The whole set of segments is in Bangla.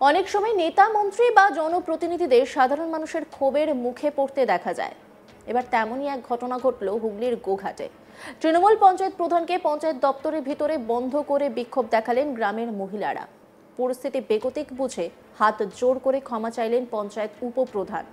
অনেক সময় নেতা মন্ত্রী বা জনপ্রতিনিধিদের সাধারণ মানুষের ক্ষোভের মুখে পড়তে দেখা যায়। এবার তেমনই এক ঘটনা ঘটল হুগলির গোঘাটে। তৃণমূল পঞ্চায়েত প্রধানকে পঞ্চায়েত দপ্তরের ভিতরে বন্ধ করে বিক্ষোভ দেখালেন গ্রামের মহিলারা। পরিস্থিতি বেগতিক বুঝে হাত জোর করে ক্ষমা চাইলেন পঞ্চায়েত উপপ্রধান।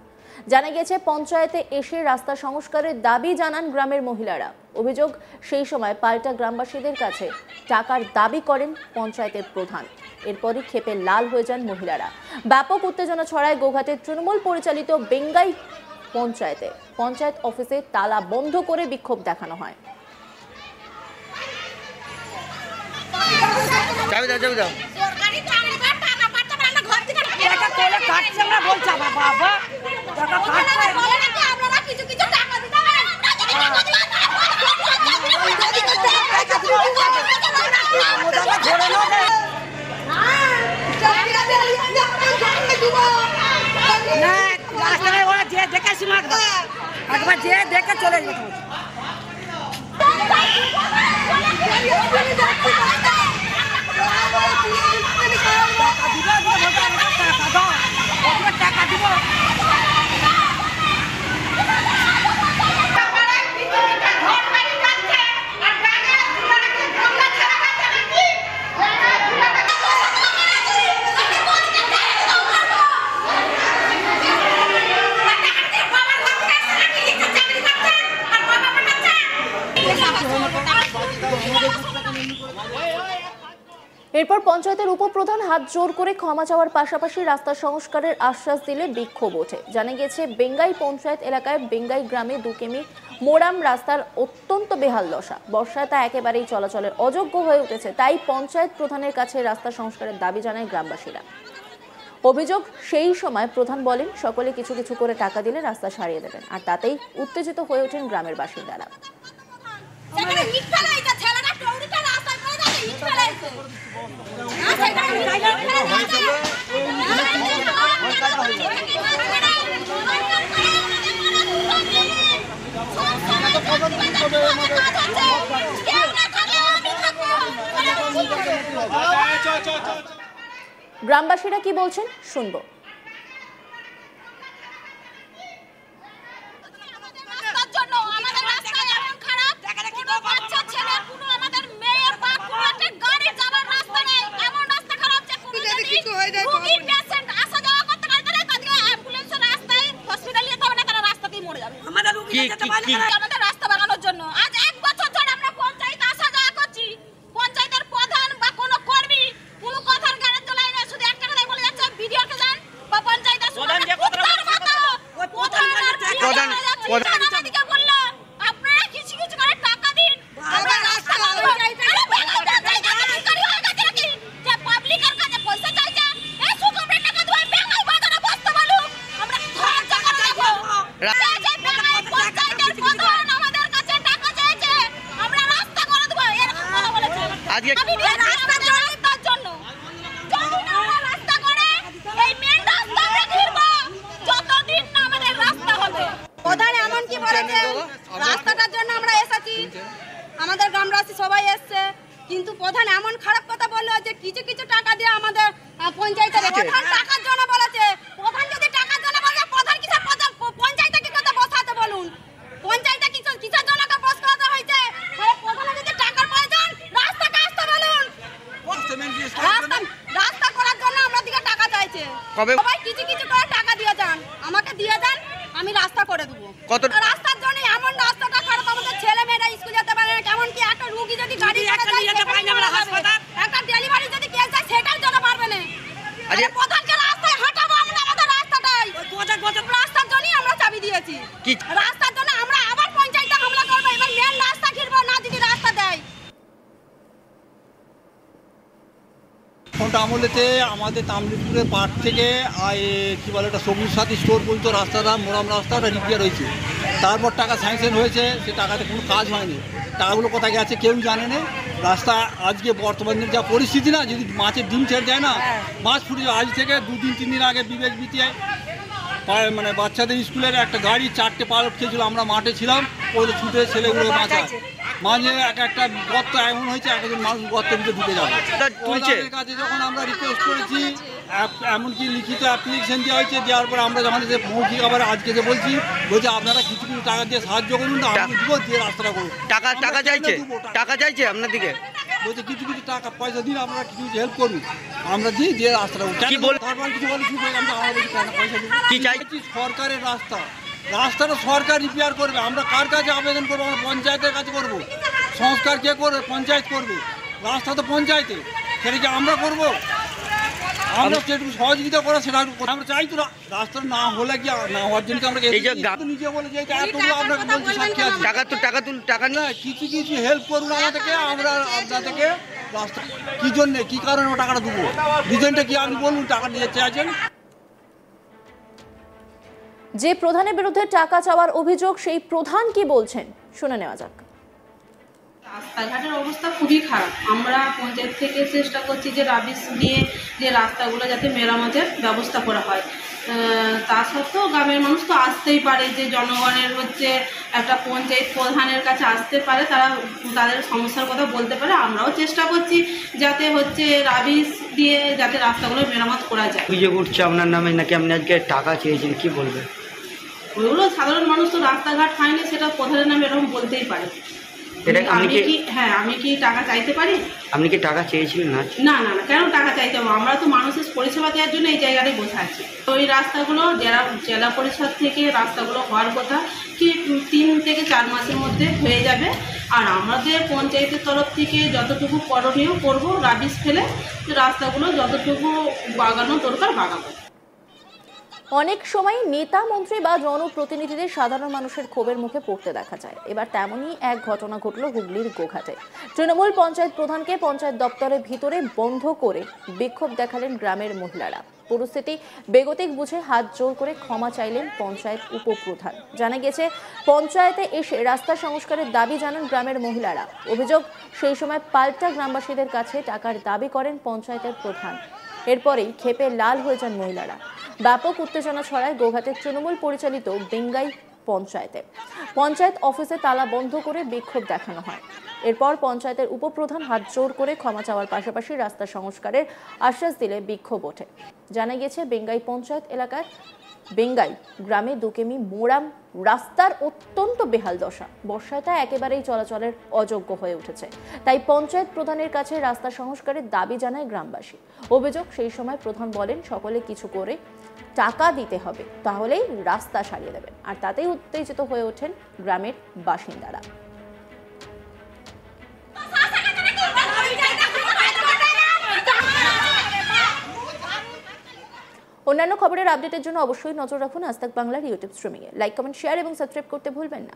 জানা গেছে, পঞ্চায়েতে এসে রাস্তা সংস্কারের দাবি জানান গ্রামের মহিলারা। অভিযোগ, সেই সময় পাল্টা গ্রামবাসীদের কাছে টাকার দাবি করেন পঞ্চায়েতের প্রধান। এরপরই ক্ষেপে লাল হয়ে যান মহিলারা। ব্যাপক উত্তেজনা ছড়ায় গোঘাটের তৃণমূল পরিচালিত বেঙ্গাই পঞ্চায়েতে। পঞ্চায়েত অফিসে তালা বন্ধ করে বিক্ষোভ দেখানো হয়। একবার যে দেখে চলে যেত। টাকা দিব এরপর পঞ্চায়েতের উপপ্রধান হাত জোর করে ক্ষমা চাওয়ার পাশাপাশি রাস্তা সংস্কারের আশ্বাস দিলে বিক্ষোভ ওঠে। জানা গেছে, বেঙ্গাই পঞ্চায়েত এলাকায় বেঙ্গাই গ্রামে 2 কিমি মোরাম রাস্তার অত্যন্ত বেহাল দশা। বর্ষায় তা একেবারেই চলাচলের অযোগ্য হয়ে উঠেছে। তাই পঞ্চায়েত প্রধানের কাছে রাস্তা সংস্কারের দাবি জানায় গ্রামবাসীরা। অভিযোগ, সেই সময় প্রধান বলেন সকলে কিছু কিছু করে টাকা দিলে রাস্তা সারিয়ে দেবেন, আর তাতেই উত্তেজিত হয়ে ওঠেন গ্রামের বাসিন্দারা। গ্রামবাসীরা কি বলছেন শুনবো। আমাদের রাস্তা বানানোর জন্য আজ 1 বছর ধরে আমরা পঞ্চায়েতে আসা যাওয়া করছি। পঞ্চায়েতের প্রধান বা কোনো কর্মী কোনো কথার গাড়ি চলায় না, শুধু একটা কথাই বলে যাচ্ছে ভিডিওকে যান বা পঞ্চায়েতের প্রধান আমাদেরকে বলল আপনারা কিছু কিছু করে টাকা দিন, আমরা রাস্তা বানাবো। যে পাবলিকের কাছে পয়সা চাইছে, এই শুধু আমরা টাকা দেব, বেঙ্গল বাজারে বসতে বলো, আমরা ধৈর্য করে রাখবো। প্রধান এমন কি বলেছেন, রাস্তাটার জন্য আমরা এসেছি, আমাদের গ্রামবাসী সবাই এসছে, কিন্তু প্রধান এমন খারাপ কথা বললো যে কিছু কিছু টাকা দিয়ে আমাদের পঞ্চায়েতের প্রধান টাকার জন্য বলেছে। প্রধান যদি টাকার জন্য বলে, প্রধান কিসের পঞ্চায়েতে কি কথা বসাতে বলুন, পঞ্চায়েতে কিসের জন্য বসাতে হয়েছে। প্রধান যদি টাকার প্রয়োজন, রাস্তাটা আসতে বলুন। রাস্তা করার জন্য আমরা দিকে টাকা চাইছে, সবাই কিছু কিছু করে টাকা দিয়ে যান, আমাকে দিয়ে যান, আমি রাস্তা করে দেবো। রাস্তার জন্য এমন রাস্তাটা খারাপ, আমাদের ছেলে মেয়েরা স্কুল যেতে পারে না। কেমন কি একটা রুগী যদি গাড়ি একটা ডেলিভারি যদি কেস যায়, সেটার জন্য পারবে না। প্রধানকে রাস্তায় হাঁটাবো আমরা, আমাদের রাস্তাটাই রাস্তার জন্যই আমরা চাবি দিয়েছি। রাস্তার জন্য আমরা আবার পঞ্চায়েতে হামলা করবো, এবার মেন রাস্তা ঘিরবো না যদি রাস্তা দেয়। আমলেতে আমাদের তামলিপুরের পার্ক থেকে কি বলে এটা সবুজ সাথী স্টোর পর্যন্ত রাস্তাটা মোরাম রাস্তাটা রিপেয়ার হয়েছে। তারপর টাকা স্যাংশন হয়েছে, সে টাকাতে কোনো কাজ হয়নি। টাকাগুলো কোথায় গেছে কেউ জানে না। রাস্তা আজকে বর্তমানে যা পরিস্থিতি না, যদি মাছের ডিম ছেড়ে যায় না, মাছ ফুটে যায়। আজ থেকে 2-3 দিন আগে বিবেক বিটিআই মানে বাচ্চাদের স্কুলের একটা গাড়ি 4টে পালক খেয়েছিল, আমরা মাঠে ছিলাম, ওই ছুটে ছেলেগুলো বাঁচায়। মাঝে একটা গর্ত এমন হয়েছে, একজন মানুষ গর্তের ভিতরে ঢুকে যাবে। কাছে যখন আমরা রিকোয়েস্ট করেছি, এমনকি লিখিত অ্যাপ্লিকেশন দেওয়া হয়েছে, দেওয়ার পরে আমরা যখন যে মৌখিক আবার আজকে যে বলছি আপনারা কিছু কিছু টাকা দিয়ে সাহায্য করুন, আমি দিব দিয়ে রাস্তাটা করুন। টাকা চাইছে আপনার দিকে, বলছে কিছু কিছু টাকা পয়সা দিন, আপনারা কিছু কিছু হেল্প করুন, আমরা দিই দিয়ে রাস্তাটা করুন। তারপর কিছু বলে আমরা পয়সা দিই কি চাইছি? সরকারের রাস্তাটা সরকার রিপেয়ার করবে। আমরা কার কাছে আবেদন করবো? আমরা পঞ্চায়েতের কাছে করবো। সংস্কার কে করবে? পঞ্চায়েত করবে। রাস্তা তো পঞ্চায়েতে, সেটা কি আমরা করবো? আমরা যেটুকু সহযোগিতা করা সেটা আমরা চাই তো। রাস্তা না হলে কি না হওয়ার জন্য আমরা নিজে বলে যে এতগুলো আপনাকে বলছি সাক্ষী আছে টাকা না, কিছু কিছু হেল্প করুন আমাদেরকে, আমরা আপনাদেরকে রাস্তা কি জন্যে কি কারণে টাকাটা দেবো, রিজনটা কি আপনি বলুন, টাকা দিয়ে চাইছেন। যে প্রধানের বিরুদ্ধে টাকা চাওয়ার অভিযোগ, সেই প্রধান কি বলছেন শুনে নেওয়া যাক। রাস্তাঘাটের অবস্থা খুবই খারাপ। আমরা পঞ্চায়েত থেকে চেষ্টা করছি যে রাবিশ দিয়ে যে রাস্তাগুলো যাতে মেরামতের ব্যবস্থা করা হয়। তা সত্ত্বেও গ্রামের মানুষ তো আসতেই পারে, যে জনগণের হচ্ছে একটা পঞ্চায়েত প্রধানের কাছে আসতে পারে, তারা তাদের সমস্যার কথা বলতে পারে। আমরাও চেষ্টা করছি যাতে হচ্ছে রাবিশ দিয়ে যাতে রাস্তাগুলো মেরামত করা যায়। অভিযোগ উঠছে আপনার নামে, নাকি আপনি আজকে টাকা চেয়েছেন, কি বলবেন? ওইগুলো সাধারণ মানুষ তো রাস্তাঘাট খায়নি, সেটা প্রধানের নামে এরকম বলতেই পারে। আমি কি টাকা চাইতে পারি? আপনি কি টাকা চেয়েছিলেন? না, কেন টাকা চাইতে হবে? আমরা তো মানুষের পরিষেবা দেওয়ার জন্য এই জায়গাটায় বসে আছি। ওই রাস্তাগুলো যারা জেলা পরিষদ থেকে রাস্তাগুলো হওয়ার কথা কি 3 থেকে 4 মাসের মধ্যে হয়ে যাবে। আর আমাদের পঞ্চায়েতের তরফ থেকে যতটুকু করণীয় করব, রাবিশ ফেলে রাস্তাগুলো যতটুকু বাগানো দরকার বাগাবো। অনেক সময় নেতা মন্ত্রী বা জনপ্রতিনিধিদের সাধারণ মানুষের ক্ষোভের মুখে পড়তে দেখা যায়। এবার তেমনই এক ঘটনা ঘটল হুগলির গোঘাটে। তৃণমূল পঞ্চায়েত প্রধানকে পঞ্চায়েত দপ্তরের ভিতরে বন্ধ করে বিক্ষোভ দেখালেন গ্রামের মহিলারা। পরিস্থিতি বেগতিক বুঝে হাত জোর করে ক্ষমা চাইলেন পঞ্চায়েত উপপ্রধান। জানা গেছে, পঞ্চায়েতে এসে রাস্তা সংস্কারের দাবি জানান গ্রামের মহিলারা। অভিযোগ, সেই সময় পাল্টা গ্রামবাসীদের কাছে টাকার দাবি করেন পঞ্চায়েতের প্রধান। এরপরেই ক্ষেপে লাল হয়ে যান মহিলারা। ব্যাপক উত্তেজনা ছড়ায় গোঘাটের তৃণমূল পরিচালিত বেঙ্গাই পঞ্চায়েতে। পঞ্চায়েত অফিসে তালা বন্ধ করে বিক্ষোভ দেখানো হয়। এরপর পঞ্চায়েতের উপপ্রধান হাত জোর করে ক্ষমা চাওয়ার পাশাপাশি রাস্তা সংস্কারের আশ্বাস দিলে বিক্ষোভ ওঠে। জানা গেছে, বেঙ্গাই পঞ্চায়েত এলাকার বেঙ্গাই গ্রামে 2 কিমি মোরাম রাস্তার অত্যন্ত বেহাল দশা। বর্ষায় তা একেবারেই চলাচলের অযোগ্য হয়ে উঠেছে। তাই পঞ্চায়েত প্রধানের কাছে রাস্তা সংস্কারের দাবি জানায় গ্রামবাসী। অভিযোগ, সেই সময় প্রধান বলেন সকলে কিছু করে টাকা দিতে হবে, তাহলেই রাস্তা সারিয়ে দেবেন। আর তাতেই উত্তেজিত হয়ে ওঠেন গ্রামের বাসিন্দারা। অন্যান্য খবরের আপডেটের জন্য অবশ্যই নজর রাখুন আজ তাক বাংলার ইউটিউব স্ট্রিমিংয়ে। লাইক, কমেন্ট, শেয়ার এবং সাবস্ক্রাইব করতে ভুলবেন না।